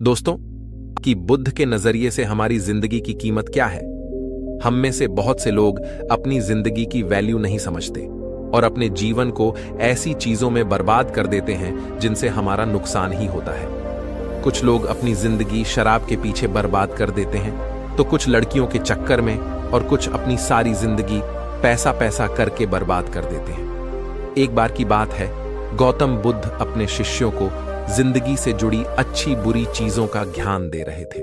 दोस्तों, कि बुद्ध के नजरिए से हमारी जिंदगी की कीमत क्या है। हम में से बहुत से लोग अपनी जिंदगी की वैल्यू नहीं समझते और अपने जीवन को ऐसी चीजों में बर्बाद कर देते हैं जिनसे हमारा नुकसान ही होता है। कुछ लोग अपनी जिंदगी शराब के पीछे बर्बाद कर देते हैं, तो कुछ लड़कियों के चक्कर में, और कुछ अपनी सारी जिंदगी पैसा पैसा करके बर्बाद कर देते हैं। एक बार की बात है, गौतम बुद्ध अपने शिष्यों को जिंदगी से जुड़ी अच्छी बुरी चीजों का ज्ञान दे रहे थे।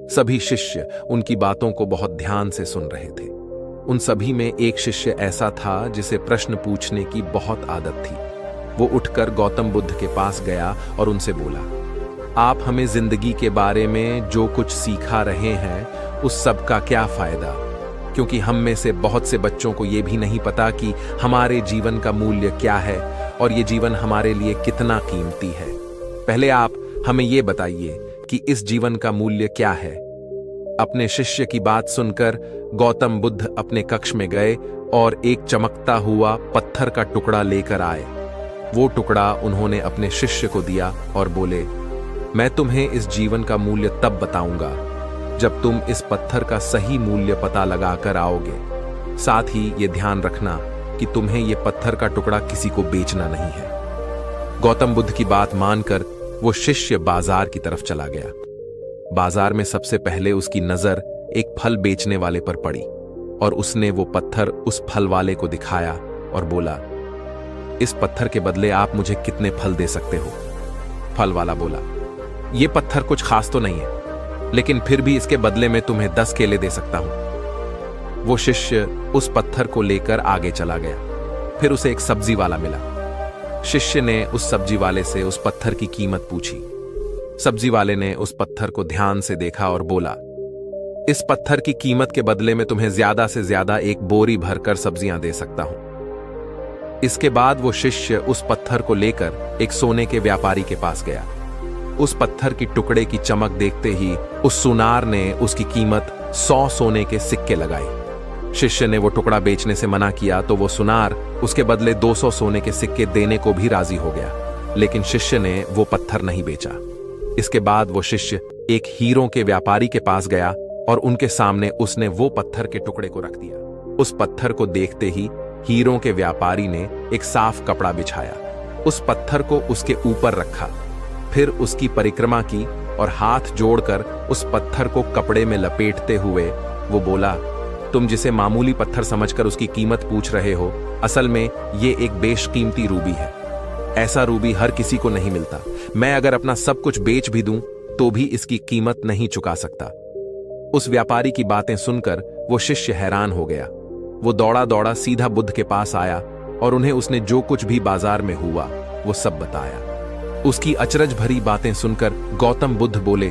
सभी शिष्य उनकी बातों को बहुत ध्यान से सुन रहे थे। उन सभी में एक शिष्य ऐसा था जिसे प्रश्न पूछने की बहुत आदत थी। वो उठकर गौतम बुद्ध के पास गया और उनसे बोला, आप हमें जिंदगी के बारे में जो कुछ सिखा रहे हैं उस सब का क्या फायदा, क्योंकि हम में से बहुत से बच्चों को यह भी नहीं पता कि हमारे जीवन का मूल्य क्या है और ये जीवन हमारे लिए कितना कीमती है। पहले आप हमें ये बताइए कि इस जीवन का मूल्य क्या है। अपने शिष्य की बात सुनकर गौतम बुद्ध अपने कक्ष में गए और एक चमकता हुआ पत्थर का टुकड़ा लेकर आए। वो टुकड़ा उन्होंने अपने शिष्य को दिया और बोले, मैं तुम्हें इस जीवन का मूल्य तब बताऊंगा जब तुम इस पत्थर का सही मूल्य पता लगाकर आओगे। साथ ही ये ध्यान रखना कि तुम्हें ये पत्थर का टुकड़ा किसी को बेचना नहीं है। गौतम बुद्ध की बात मानकर वो शिष्य बाजार की तरफ चला गया। बाजार में सबसे पहले उसकी नजर एक फल बेचने वाले पर पड़ी और उसने वो पत्थर उस फल वाले को दिखाया और बोला, इस पत्थर के बदले आप मुझे कितने फल दे सकते हो? फल वाला बोला, ये पत्थर कुछ खास तो नहीं है, लेकिन फिर भी इसके बदले में तुम्हें 10 केले दे सकता हूं। वो शिष्य उस पत्थर को लेकर आगे चला गया। फिर उसे एक सब्जी वाला मिला। शिष्य ने उस सब्जी वाले से उस पत्थर की कीमत पूछी। सब्जी वाले ने उस पत्थर को ध्यान से देखा और बोला, इस पत्थर की कीमत के बदले में तुम्हें ज्यादा से ज्यादा एक बोरी भरकर सब्जियां दे सकता हूं। इसके बाद वो शिष्य उस पत्थर को लेकर एक सोने के व्यापारी के पास गया। उस पत्थर की टुकड़े की चमक देखते ही उस सुनार ने उसकी कीमत 100 सोने के सिक्के लगाई। शिष्य ने वो टुकड़ा बेचने से मना किया तो वो सुनार उसके बदले 200 सोने के सिक्के देने को भी राजी हो गया, लेकिन शिष्य ने वो पत्थर नहीं बेचा। इसके बाद वो शिष्य एक हीरों के व्यापारी के पास गया और उनके सामने उसने वो पत्थर के टुकड़े को रख दिया। उस पत्थर को देखते ही हीरों के व्यापारी ने एक साफ कपड़ा बिछाया, उस पत्थर को उसके ऊपर रखा, फिर उसकी परिक्रमा की और हाथ जोड़कर उस पत्थर को कपड़े में लपेटते हुए वो बोला, तुम जिसे मामूली पत्थर समझकर उसकी कीमत पूछ रहे हो, असल में ये एक बेशकीमती रूबी है। ऐसा रूबी हर किसी को नहीं मिलता। मैं अगर अपना सब कुछ बेच भी दूं तो भी इसकी कीमत नहीं चुका सकता। उस व्यापारी की बातें सुनकर वो शिष्य हैरान हो गया। वो दौड़ा दौड़ा सीधा बुद्ध के पास आया और उन्हें उसने जो कुछ भी बाजार में हुआ वो सब बताया। उसकी अचरज भरी बातें सुनकर गौतम बुद्ध बोले,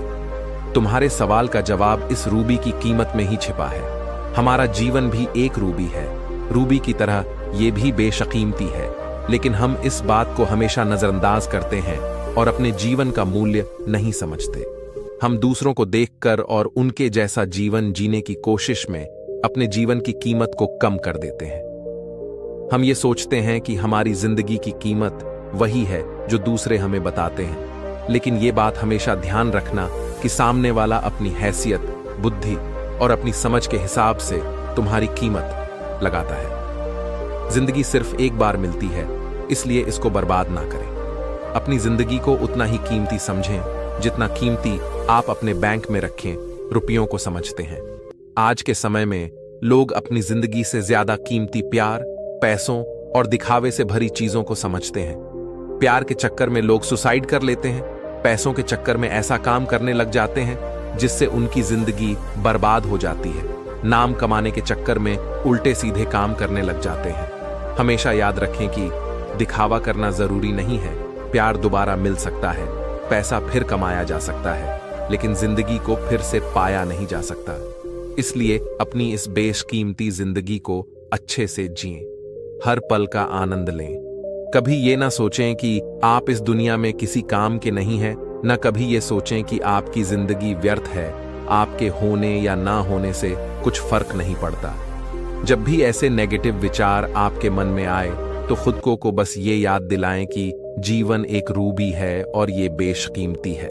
तुम्हारे सवाल का जवाब इस रूबी की कीमत में ही छिपा है। हमारा जीवन भी एक रूबी है। रूबी की तरह ये भी बेशकीमती है, लेकिन हम इस बात को हमेशा नजरअंदाज करते हैं और अपने जीवन का मूल्य नहीं समझते। हम दूसरों को देखकर और उनके जैसा जीवन जीने की कोशिश में अपने जीवन की कीमत को कम कर देते हैं। हम ये सोचते हैं कि हमारी जिंदगी की कीमत वही है जो दूसरे हमें बताते हैं, लेकिन ये बात हमेशा ध्यान रखना कि सामने वाला अपनी हैसियत, बुद्धि और अपनी समझ के हिसाब से तुम्हारी कीमत लगाता है। जिंदगी सिर्फ एक बार मिलती है, इसलिए इसको बर्बाद ना करें। अपनी जिंदगी को उतना ही कीमती समझें जितना कीमती आप अपने बैंक में रखें रुपयों को समझते हैं। आज के समय में लोग अपनी जिंदगी से ज्यादा कीमती प्यार, पैसों और दिखावे से भरी चीजों को समझते हैं। प्यार के चक्कर में लोग सुसाइड कर लेते हैं, पैसों के चक्कर में ऐसा काम करने लग जाते हैं जिससे उनकी जिंदगी बर्बाद हो जाती है। नाम कमाने के चक्कर में उल्टे सीधे काम करने लग जाते हैं। हमेशा याद रखें कि दिखावा करना जरूरी नहीं है। प्यार दोबारा मिल सकता है, पैसा फिर कमाया जा सकता है, लेकिन जिंदगी को फिर से पाया नहीं जा सकता। इसलिए अपनी इस बेशकीमती जिंदगी को अच्छे से जिएं, हर पल का आनंद लें। कभी ये ना सोचें कि आप इस दुनिया में किसी काम के नहीं हैं, न कभी ये सोचें कि आपकी जिंदगी व्यर्थ है। आपके होने या ना होने से कुछ फर्क नहीं पड़ता। जब भी ऐसे नेगेटिव विचार आपके मन में आए तो खुद को बस ये याद दिलाएं कि जीवन एक रूबी है और ये बेशकीमती है।